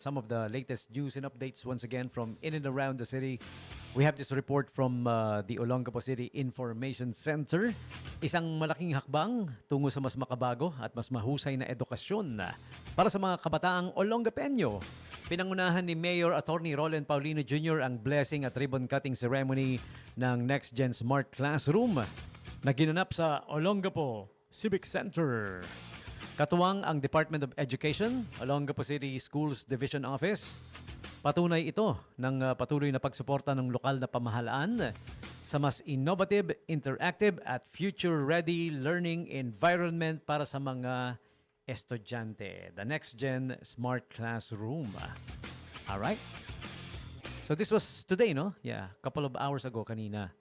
some of the latest news and updates once again from in and around the city. We have this report from the Olongapo City Information Center. Isang malaking hakbang tungo sa mas makabago at mas mahusay na edukasyon para sa mga kabataang Olongapeño. Pinangunahan ni Mayor Attorney Roland Paulino Jr. ang blessing at ribbon cutting ceremony ng Next Gen Smart Classroom na ginanap sa Olongapo Civic Center. Katuwang ang Department of Education, Olongapo City Schools Division Office. Patunay ito ng patuloy na pagsuporta ng lokal na pamahalaan sa mas innovative, interactive at future-ready learning environment para sa mga estudyante. The Next Gen Smart Classroom. Alright? So this was today, no? Yeah, couple of hours ago kanina.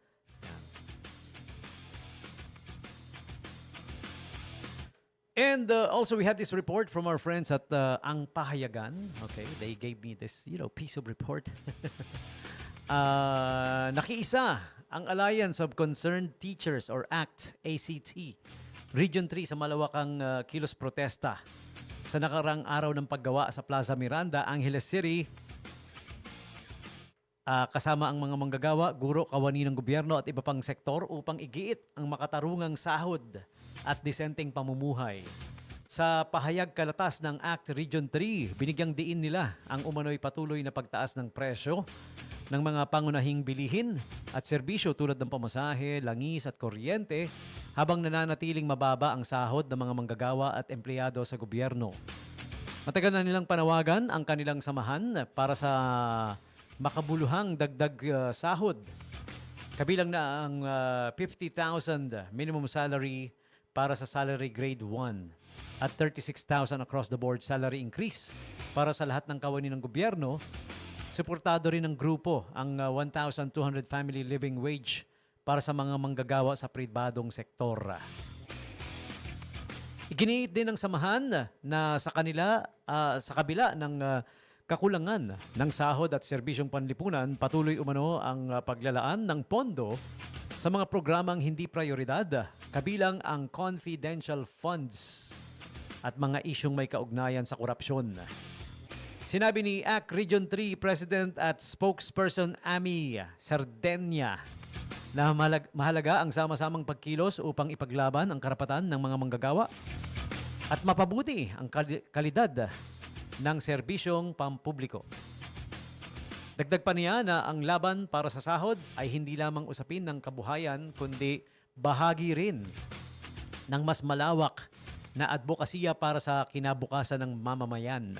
And also we have this report from our friends at Ang Pahayagan. Okay, they gave me this, piece of report. Nakiisa ang Alliance of Concerned Teachers or ACT, ACT, Region 3 sa malawakang kilos protesta sa nakarang araw ng paggawa sa Plaza Miranda, Angeles City. Kasama ang mga manggagawa, guro, kawani ng gobyerno at iba pang sektor upang igiit ang makatarungang sahod at disenteng pamumuhay. Sa pahayag kalatas ng ACT Region 3, binigyang diin nila ang umano'y patuloy na pagtaas ng presyo ng mga pangunahing bilihin at serbisyo tulad ng pamasahe, langis at kuryente habang nananatiling mababa ang sahod ng mga manggagawa at empleyado sa gobyerno. Matagal na nilang panawagan ang kanilang samahan para sa makabuluhang dagdag sahod. Kabilang na ang 50,000 minimum salary para sa salary grade 1 at 36,000 across the board salary increase para sa lahat ng kawani ng gobyerno. Suportado rin ng grupo ang 1,200 family living wage para sa mga manggagawa sa pribadong sektor. Iginiit din ng samahan na sa kabila ng kakulangan ng sahod at serbisyong panlipunan, patuloy umano ang paglalaan ng pondo sa mga programang hindi prioridad, kabilang ang confidential funds at mga isyong may kaugnayan sa korupsyon. Sinabi ni ACT Region 3 President at Spokesperson Ami Sardenya na mahalaga ang sama-samang pagkilos upang ipaglaban ang karapatan ng mga manggagawa at mapabuti ang kalidad ng serbisyong pampubliko. Dagdag pa niya na ang laban para sa sahod ay hindi lamang usapin ng kabuhayan kundi bahagi rin ng mas malawak na advokasya para sa kinabukasan ng mamamayan.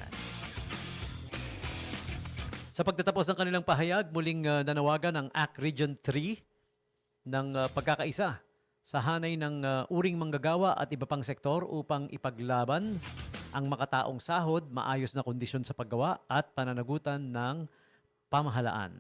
Sa pagtatapos ng kanilang pahayag, muling nanawagan ang ACT Region 3 ng pagkakaisa sa hanay ng uring manggagawa at iba pang sektor upang ipaglaban ang makataong sahod, maayos na kondisyon sa paggawa at pananagutan ng pamahalaan.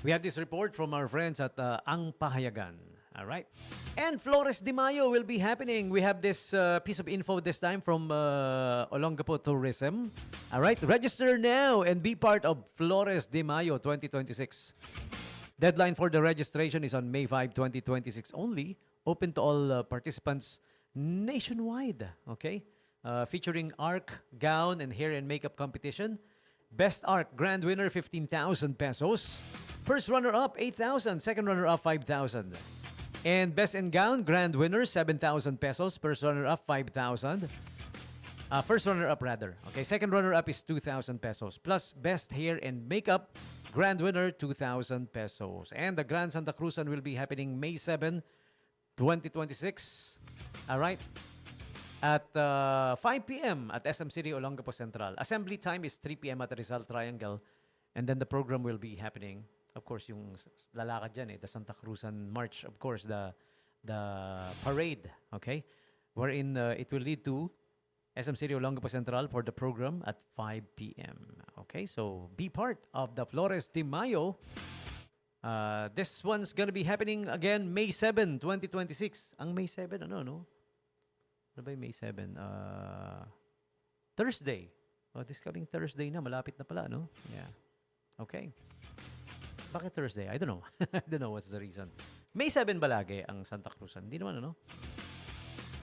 We have this report from our friends at Ang Pahayagan. All right. And Flores de Mayo will be happening. We have this piece of info this time from Olongapo Tourism. All right. Register now and be part of Flores de Mayo 2026. Deadline for the registration is on May 5, 2026 only. Open to all participants nationwide. Okay? Featuring ARC, gown, and hair and makeup competition. Best ARC, grand winner, 15,000 pesos. First runner-up, 8,000. Second runner-up, 5,000. And best in gown, grand winner, 7,000 pesos. First runner-up, 5,000. First runner-up rather. Okay, second runner-up is 2,000 pesos. Plus best hair and makeup, grand winner, 2,000 pesos. And the Grand Santa Cruzan will be happening May 7, 2026. All right. At 5 p.m. at SM City, Olongapo Central. Assembly time is 3 p.m. at Rizal Triangle. And then the program will be happening. Of course, yung lalakad dyan, the Santa Cruzan March. Of course, the parade. Okay? Wherein it will lead to SM City, Olongapo Central for the program at 5 p.m. Okay, so be part of the Flores de Mayo. This one's gonna be happening again May 7, 2026. Ang May 7, ano ba yung May 7? Thursday. Oh, this coming Thursday na. Malapit na pala, no? Yeah. Okay. Bakit Thursday? I don't know. I don't know what's the reason. May 7 ba lagi ang Santa Cruzan? Hindi naman, ano?